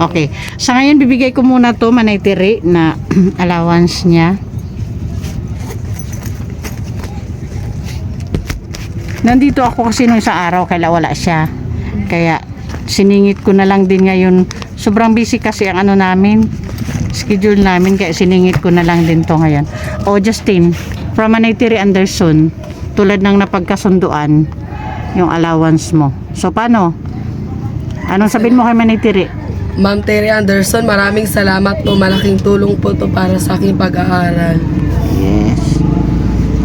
Okay. Sa ngayon, bibigay ko muna to manaytiri na allowance niya. Nandito ako kasi nung isang araw, kaya wala siya. Kaya, siningit ko na lang din ngayon. Sobrang busy kasi ang ano namin, schedule namin, kaya siningit ko na lang din to ngayon. O, Justin, from Manaytiri Anderson, tulad ng napagkasunduan, yung allowance mo. So, paano? Anong sabihin mo kay Manaytiri? Ma'am Terry Anderson, maraming salamat po. Malaking tulong po to para sa aking pag-aaral. Yes.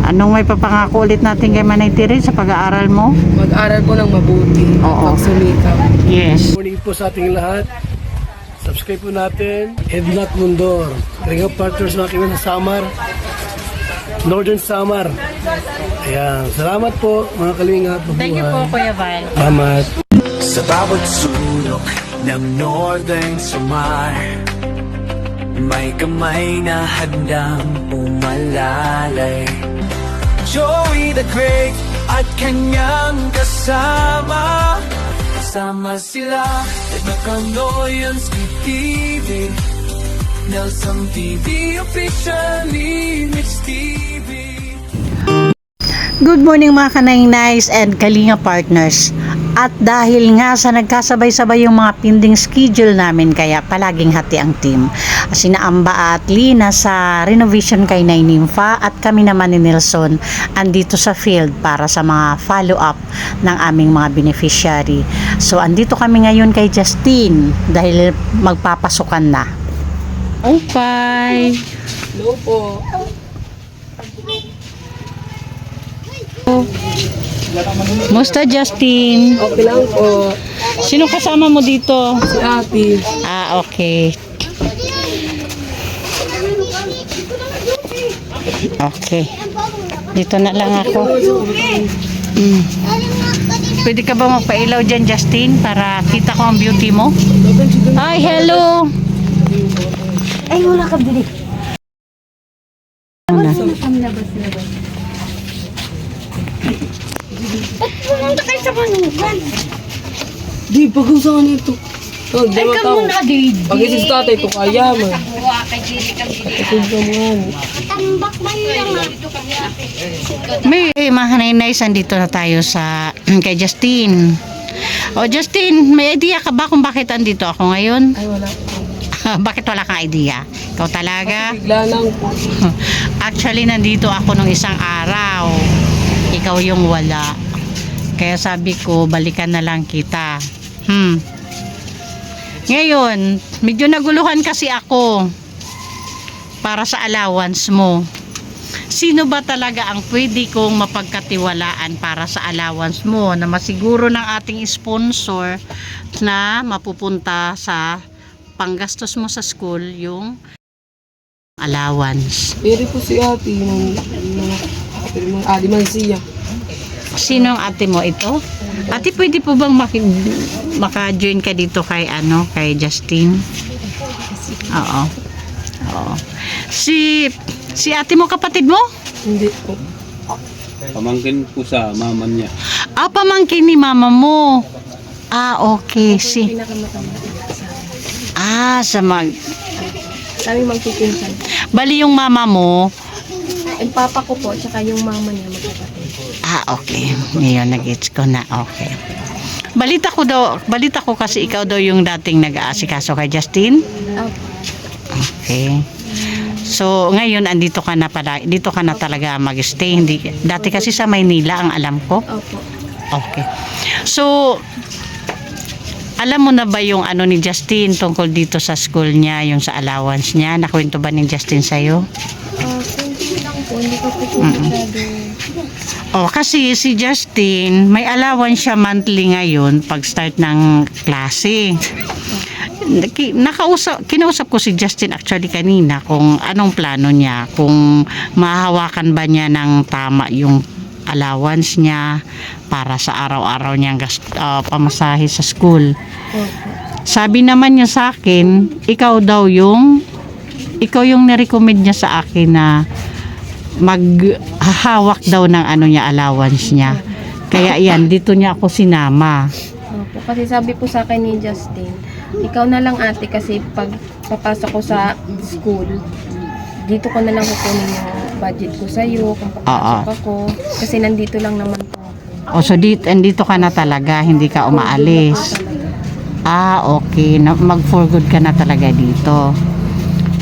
Anong may papangako ulit natin kay Manaytiri sa pag-aaral mo? Mag-aral po ng mabuti. Oo. Magsumikap. Yes. Morning po sa ating lahat. Subscribe po natin. Ednat Mundor. Kalinga Partners mga kaibigan sa Samar. Northern Samar. Ayan. Salamat po mga kalinga. Thank you po, Kuya Val. Salamat. Sa bawat sulok ng Northern Samar, may kamay na handang umalalay. Joey the Great at kanyang kasama, kasama sila at Nakanoyanski TV, Nelson TV, officially Mitch TV. Good morning mga Kanay-Nice and Kalinga Partners. At dahil nga sa nagkasabay-sabay yung mga pending schedule namin, kaya palaging hati ang team. Sina Amba at Lina sa renovation kay Nay Nympha at kami naman ni Nelson andito sa field para sa mga follow-up ng aming mga beneficiary. So andito kami ngayon kay Justin dahil magpapasukan na. Okay. Hello po. Musta Justin? Okay lang po. Sino kasama mo dito? Si Ate. Ah, okay. Okay. Dito na lang ako. Pwede ka ba magpailaw dyan, Justin? Para kita ko ang beauty mo? Hi, hello! Ay, wala ka dili. Pumunta kayo sa manukan. Di, pag-usahan nito. Oh, di Ay, mo ka tao. muna, Didi. Pag isis tatay, ito kaya man. Buwa kay Dili kang Dili. Ito naman. Tambak man naman. May mga Kanay-Nice, andito na tayo sa kay Justin. O Justin, may idea ka ba kung bakit andito ako ngayon? Ay, wala. Bakit wala kang idea? Ikaw talaga? Bigla lang po. Actually, nandito ako nung isang araw. Ikaw yung wala. Kaya sabi ko, balikan na lang kita. Ngayon, medyo naguluhan kasi ako para sa allowance mo. Sino ba talaga ang pwede kong mapagkatiwalaan para sa allowance mo na masiguro ng ating sponsor na mapupunta sa panggastos mo sa school yung allowance? Pwede po si Ate. Mga Alimansiya. Sino ang ate mo ito? Ate, pwede po bang maka-join ka dito kay kay Justin? Oo. Oo. Si ate mo, kapatid mo? Hindi po. Pamangkin po sa mama niya. Ah, pamangkin ni mama mo. Ah, okay. Sa Kami magpipinsan. bali yung mama mo. Ang papa ko po, tsaka yung mama niya magkakapatid. Ah, okay. Ngayon, nag-gets ko na. Okay. Balita ko kasi ikaw daw yung dating nag-aasikaso kay Justin. Okay. So, ngayon, andito ka na pala, dito ka na talaga mag-stay. Dati kasi sa Maynila, ang alam ko. Opo. Okay. So, alam mo na ba yung ni Justin tungkol dito sa school niya, yung sa allowance niya? Nakwento ba ni Justin sa'yo? Kunti lang po, hindi ko po masyado. Oh, kasi si Justin, may allowance siya monthly ngayon pag start ng klase. Kinausap ko si Justin actually kanina kung anong plano niya, kung mahahawakan ba niya ng tama yung allowance niya para sa araw-araw niyang pamasahe sa school. Sabi naman niya sa akin, ikaw yung nirecommend niya sa akin na maghahawak daw ng niya allowance niya. Kaya yan, dito niya ako sinama. Opo, kasi sabi po sa akin ni Justin, Ikaw na lang ate kasi pag papasok ko sa school, dito ko na lang kukunin yung budget ko sa'yo kung papasok ako. Kasi nandito lang naman po. O so dito ka na talaga, hindi ka umaalis. Okay. Mag for good ka na talaga dito.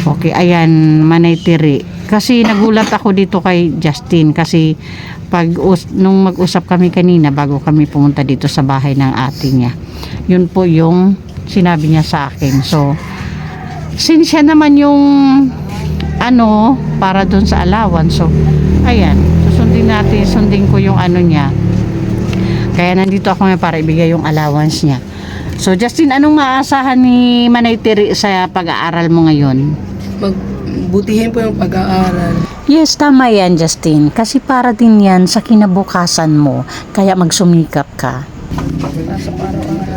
Okay, ayan, Manay Tiri. Kasi nagulat ako dito kay Justin kasi nung mag-usap kami kanina bago kami pumunta dito sa bahay ng ate niya. Yun po yung sinabi niya sa akin. So, since siya naman yung para dun sa allowance. So, ayan, sundin ko yung niya. Kaya nandito ako ngayon para ibigay yung allowance niya. So, Justin, anong maaasahan ni Manay Tiri sa pag-aaral mo ngayon? Magbutihin po yung pag-aaral. Yes, tama yan, Justin. Kasi para din yan sa kinabukasan mo. Kaya magsumikap ka.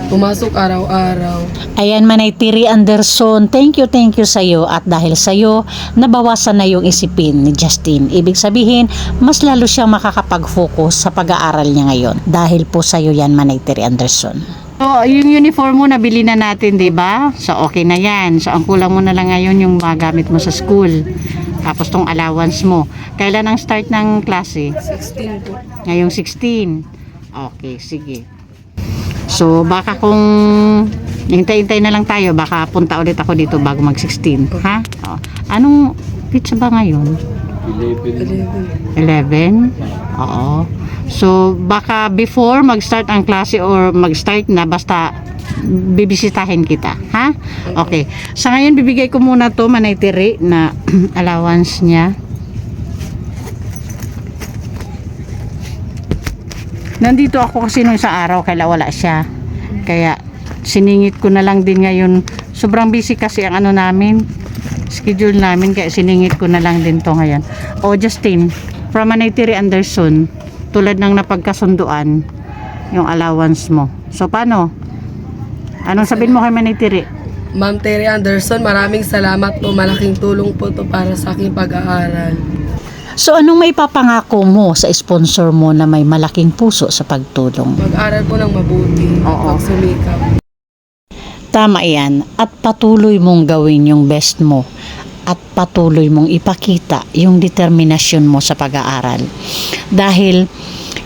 Pumasok araw-araw. Ayan, Manay Tiri Anderson, thank you sa'yo. At dahil sa'yo, nabawasan na yung isipin ni Justin. Ibig sabihin, mas lalo siyang makakapag-focus sa pag-aaral niya ngayon. Dahil po sa'yo yan, Manay Tiri Anderson. So, yung uniform mo, nabili na natin, di ba? So, okay na yan. So, ang kulang mo na lang ngayon yung magamit mo sa school. Tapos, tong allowance mo. Kailan ang start ng klase? 16 po. Ngayong 16. Okay, sige. So, baka kung hintay-hintay na lang tayo, baka punta ulit ako dito bago mag-16. Ha? Anong pizza ba ngayon? 11? Oo. So, baka before mag-start ang klase or mag-start na, basta bibisitahin kita. Ha? Okay. Sa ngayon, bibigay ko muna to Manay Tiri na allowance niya. Nandito ako kasi nung isang araw kaya wala siya. Kaya siningit ko na lang din ngayon. Sobrang busy kasi ang namin, schedule namin, kaya siningit ko na lang din to ngayon. Justin, from Manay Tiri Anderson, tulad ng napagkasunduan yung allowance mo. So paano? Anong sabihin mo kay Manay Tiri? Ma'am Terry Anderson, maraming salamat po. Malaking tulong po to para sa aking pag-aaral. So anong may papangako mo sa sponsor mo na may malaking puso sa pagtulong? Mag-aral po ng mabuti. Oo. Magsumikap. Tama yan. At patuloy mong gawin yung best mo. At patuloy mong ipakita yung determinasyon mo sa pag-aaral. Dahil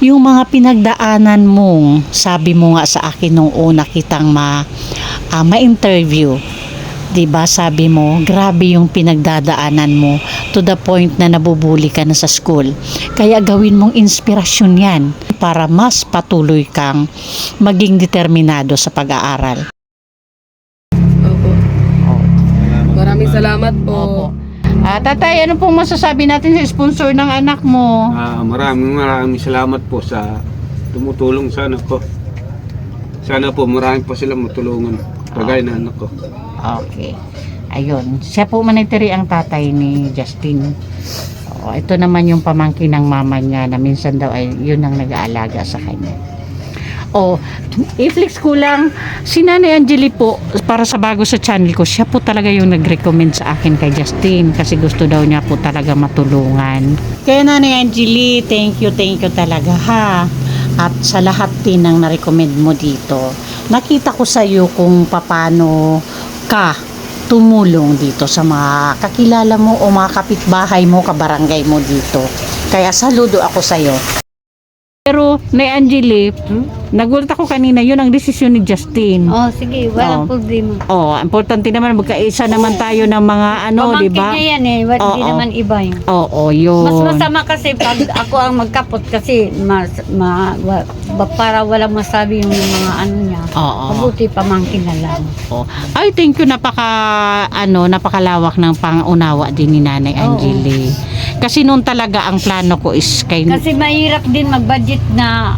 yung mga pinagdaanan mong, sabi mo nga sa akin nung una kitang ma-interview, diba, sabi mo, grabe yung pinagdadaanan mo to the point na nabubuli ka na sa school. Kaya gawin mong inspirasyon yan para mas patuloy kang maging determinado sa pag-aaral. Opo. Maraming salamat po. Tatay, ano pong masasabi natin sa sponsor ng anak mo? Maraming salamat po sa tumutulong sa anak ko. Sana po marami po sila matulungan kagaya na anak ko. Okay. Ayun. Siya po Manay Tiri ang tatay ni Justin. Ito naman yung pamangkin ng mama niya na minsan daw ay yun ang nag-aalaga sa kanya. I-flex ko lang, si Nanay Angeli po, para sa bago sa channel ko, siya po talaga yung nag-recommend sa akin kay Justin kasi gusto daw niya po talaga matulungan. Kaya Nanay Angeli, thank you talaga ha. At sa lahat din ng na-recommend mo dito, nakita ko sa iyo kung paano ka tumulong dito sa mga kakilala mo o mga kapitbahay mo, kabarangay mo dito. Kaya saludo ako sa iyo. Pero, Nay Angeli, nagulat ako kanina, yun ang desisyon ni Justin. Sige, walang problema. Importante naman, magkaisa naman tayo ng mga di ba? Pamangkin niya yan hindi naman iba yun. Yun. Mas masama kasi pag ako ang magkapot kasi para walang masabi yung mga niya. Mabuti pamangkin na lang. Ay, thank you, napakalawak ng pangunawa din ni Nanay Angeli. Kasi noon talaga ang plano ko is Kasi mahirap din mag-budget na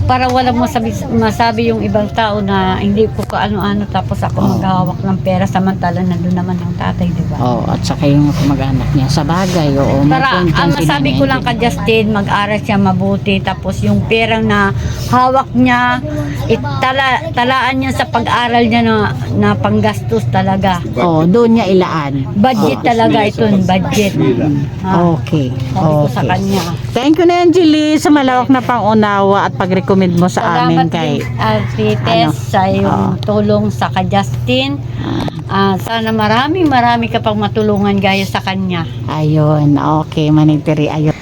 para walang masabi yung ibang tao na hindi ko kaano-ano tapos ako maghahawak ng pera samantala nandun naman ang tatay, di ba? at saka yung mag-anak niya sa bagay. Para ang masabi ko lang kay Justin, mag-aral siya mabuti tapos yung perang na hawak niya talaan niya sa pag-aral niya na panggastos talaga. Doon niya ilaan. Budget talaga ito, budget. Okay. Sabi ko sa kanya. Thank you na Angeli sa malawak na pangunawa pangunawa at pag-recommend mo sa amin Salamat kay din, Ate Ano? Tess, sa iyong tulong sa ka Justin. Sana marami ka pang matulungan gaya sa kanya. Ayun, okay, Manitiri, ayun.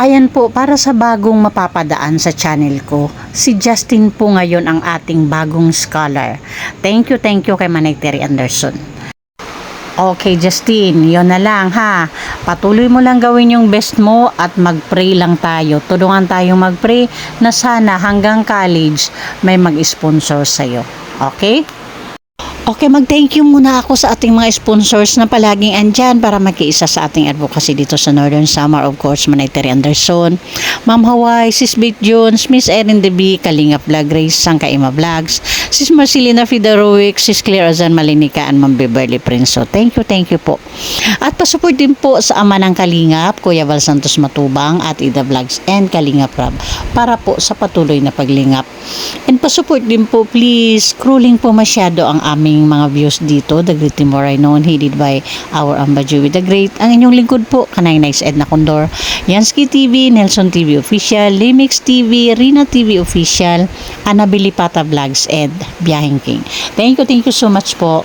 Ayan po, para sa bagong mapapadaan sa channel ko, si Justin po ngayon ang ating bagong scholar. Thank you kay Manitiri Anderson. Okay, Justin, yun na lang ha. Patuloy mo lang gawin yung best mo at mag-pray lang tayo. Tulungan tayong mag-pray na sana hanggang college may mag-sponsor sa'yo. Okay? Okay, mag-thank you muna ako sa ating mga sponsors na palaging andyan para magkiisa sa ating advocacy dito sa Northern Samar. Of course, Manitiri Anderson, Ma'am Hawaii, Sis Beth Jones, Miss Erin DeB, Kalinga Vlog, Grace Sangkaima Vlogs, Sis Marcelina Fidarovic, Sis Claire Azan Malinica, and Ma'am Beverly Prince. So, thank you po. At pasupport din po sa ama ng Kalingap, Kuya Val Santos Matubang, at Ida Vlogs and Kalingap Rab para po sa patuloy na paglingap. And pasupport din po, please, scrolling po masyado ang aming mga views dito. The Great Timor I Known, headed by our Ambaju with the Great. Ang inyong lingkod po, Kanay Nice Edna Condor, Yansky TV, Nelson TV Official, Limix TV, Rina TV Official, Annabelle Pata Vlogs, and Biyahing King. Thank you so much po.